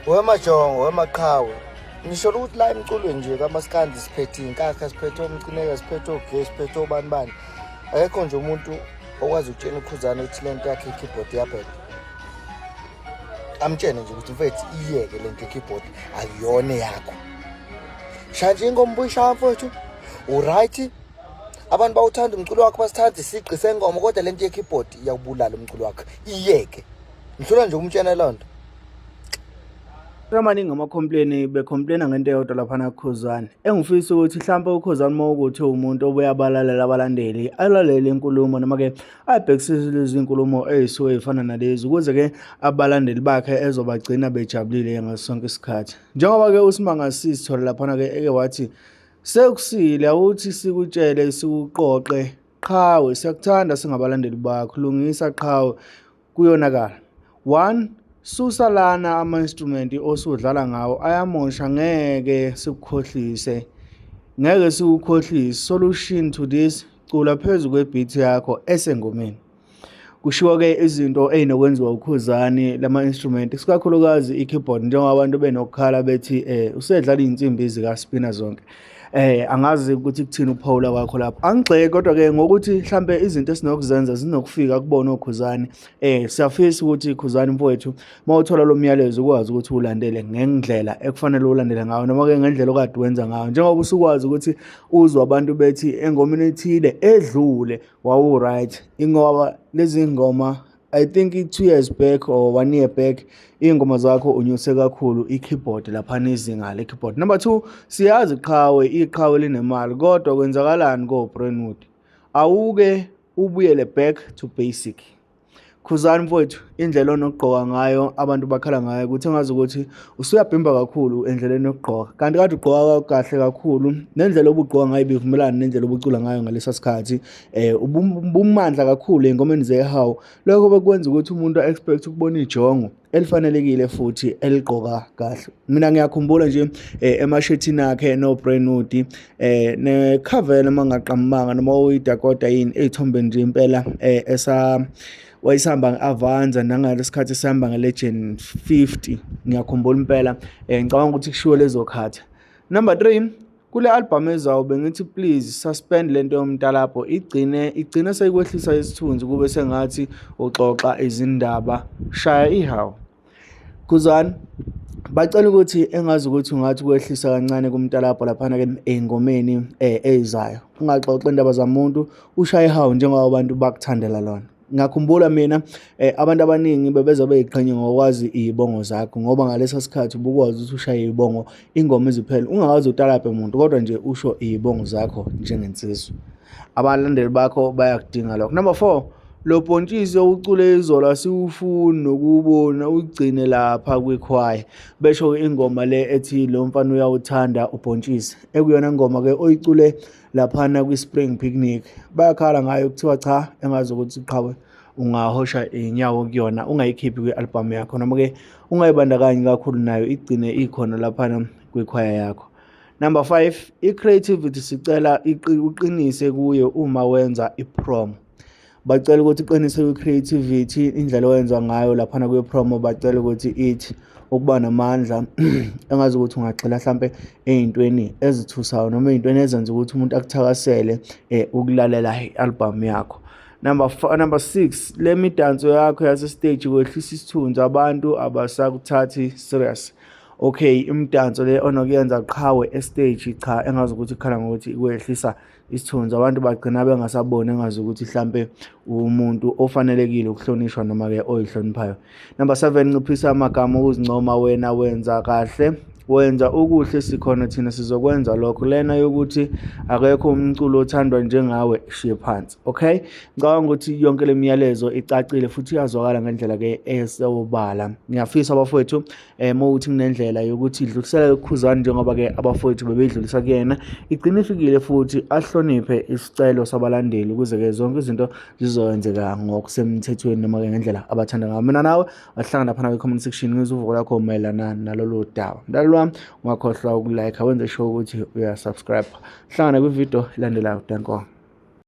wemajongo wemaqhawe ngisho ukuthi la emculweni nje kaMaskandi siphethe inkakha siphethe umcineka siphethe ogesi siphethe obanibani akekho nje umuntu okwazi ukutshela uKhuzani ukuthi lento yakhe i-keyboard yaphela amtshene nje ukuthi mfethu iyeke lento i-keyboard akuyona yakho shanje ingombushaya mfethu uright abantu bawuthanda umculo wakho basithanda isigqi sengoma kodwa lento ye-keyboard iyawubulala umculo wakho iyeke ngihlola nje umtshena lonto amaningi ama-complain becomplaina ngento eyodwa laphana kuKhuzani engifisa ukuthi mhlawumbe uKhuzani uma ukuthi umuntu obuye abalalela abalandeli alalele inkulumo noma-ke ayibhekisise lezi nkulumo ey'suke ey'fana nalezi ukuze-ke abalandeli bakhe ezobagcina bejabulile ngaso sonke isikhathi njengoba-ke uSimanga sithole laphana-ke eke wathi sekusile awuthi sikutshele sikuqoqe qhawe siyakuthanda singabalandeli bakho lungisa qhawe kuyonakala 1 susa lana ama-instrumenti osudlala ngawo ayamosha ngeke sikukhohlise solution to this cula phezu kwebeat yakho esengomeni kushiwo-ke izinto ey'nokwenziwa uKhuzani lama-instrumenti isikakhulukazi i-keyboard njengoba benokukhala bethi usedlala iy'nsimbi zikaspina zonke angazi ukuthi kuthini ukuphawula kwakho lapho angigxeki kodwa-ke ngokuthi mhlampe izinto esinokuzenza zinokufika kubona uKhuzani siyafisa ukuthi Khuzani mfowethu uma uthola lo myalezo ukwazi ukuthi uwulandele ngendlela ekufanele uwulandele ngayo noma-ke ngendlela okade wenza ngayo njengoba usukwazi ukuthi uzwe abantu bethi engomeni ethile edlule wawu-right ingoba lezi ngoma I think 2 years back or 1 year back ingoma zakho unyuse kakhulu i-keyboard laphana izinga le-keyboard. Number 2 siyazi iqhawe linemali kodwa kwenzakalani ko-Brentwood awuke ubuyele back to basic. Khuzani mfowethu indlela onogqoka ngayo abantu bakhala ngayo ukuthi engazi ukuthi usuyabhimba kakhulu endleleni yokugqoka kanti kade ugqoka kahle kakhulu nendlela obugqoka ngayo bivumelana nendlela obucula ngayo ngalesa sikhathi ubumandla kakhulu engomeni zehawu lokho bekwenza ukuthi umuntu expect ukubona ijongo elifanelekile futhi eligqoka kahle. Mina ngiyakhumbula nje emashethini akhe no-Brentwood ne-cover mangaqamanga noma uyidakota yini eyithombe nje impela wayisihamba nge-Avanza nangalesikhathi sihamba nge-Legend 50 ngiyakhumbula impela ngicabanga ukuthi kushiwo lezo khathi. Number 3 kule album ezayo bengithi please suspend lento yomntalapho igcine seyikwehlisa isithunzi kube sengathi uxoxa izindaba shaya ihawu. Khuzani bacela ukuthi engazi ukuthi ungathi kwehlisa kancane kumntalapho laphana-ke ey'ngomeni ezayo ungaxoxa indaba zamuntu ushaya ihawu njengoba abantu bakuthandela lona. Ngakhumbula mina abantu abaningi bebeza beyiqhenye ngokwazi izibongo zakho ngoba ngalesa sikhathi ubukwazi ukuthi ushaye izibongo ingoma iziphele ungakazi utalaphe umuntu kodwa nje usho izibongo zakho njengensizwe. Abalandeli bakho bayakudinga lokho. Number 4 lo bhontshisi owucule izolo asiwufuni nokubona ugcine lapha kwikhwaya besho ingoma le ethi lo mfana uyawuthanda ubhontshisi ekuyona ngoma-ke oyicule laphana kwi-Spring Picnic bayakhala ngayo kuthiwa cha engazi ukuthi qhawe ungahosha inyawo kuyona ungayikhiphi kwi-album yakho noma-ke ungayibandakanyi kakhulu nayo igcine ikhona laphana kwikhwaya yakho. Number 5 i-creativity sicela uqinise kuyo uma wenza i-promo. Bacela ukuthi uqinise kwi-creativity indlela oyenza ngayo laphana kwi-promo bacela ukuthi ithi ukuba namandla engazi ukuthi ungagxila mhlampe ey'ntweni ezithusayo noma ey'ntweni ezenza ukuthi umuntu akuthakasele ukulalela i-album yakho. Number 6 le midanso yakho yase-stage kwehlisa isithunzi abantu abasakuthathi serious. Okay imidanso le onokuyenza qhawe e-stage cha engazi ukuthi ikhala ngokuthi ikwehlisa isithunzi abantu bagcina bengasaboni engazi ukuthi mhlampe umuntu ofanelekile ukuhlonishwa noma-ke oyihloniphayo. Number 7 nciphisa amagama ukuzincoma wena wenza kahle wenza ukuhle sikhona thina sizokwenza lokho lena yokuthi akekho umculo othandwa njengawe shiye phansi. Okay ngicabanga ukuthi yonke le myalezo icacile futhi iyazwakala ngendlela ke esewubala. Ngiyafisa abafowethu mawuthi kunendlela yokuthi idlulisele kuKhuzani njengoba ke abafowethu bebedlulisa kuyena igcine ifikile futhi ahloniphe isicelo sabalandeli ukuze ke zonke izinto zizokwenzeka ngokusemthethweni noma ke ngendlela abathanda ngayo. Mina nawe asihlangana phana kwi-comment section ngizovuka lakho mayelana nalolu daba. Ungakhohlwa ukulike wenze sure ukuthi uyasubscribe. Hlangana kwivideo elandelayo. Danko.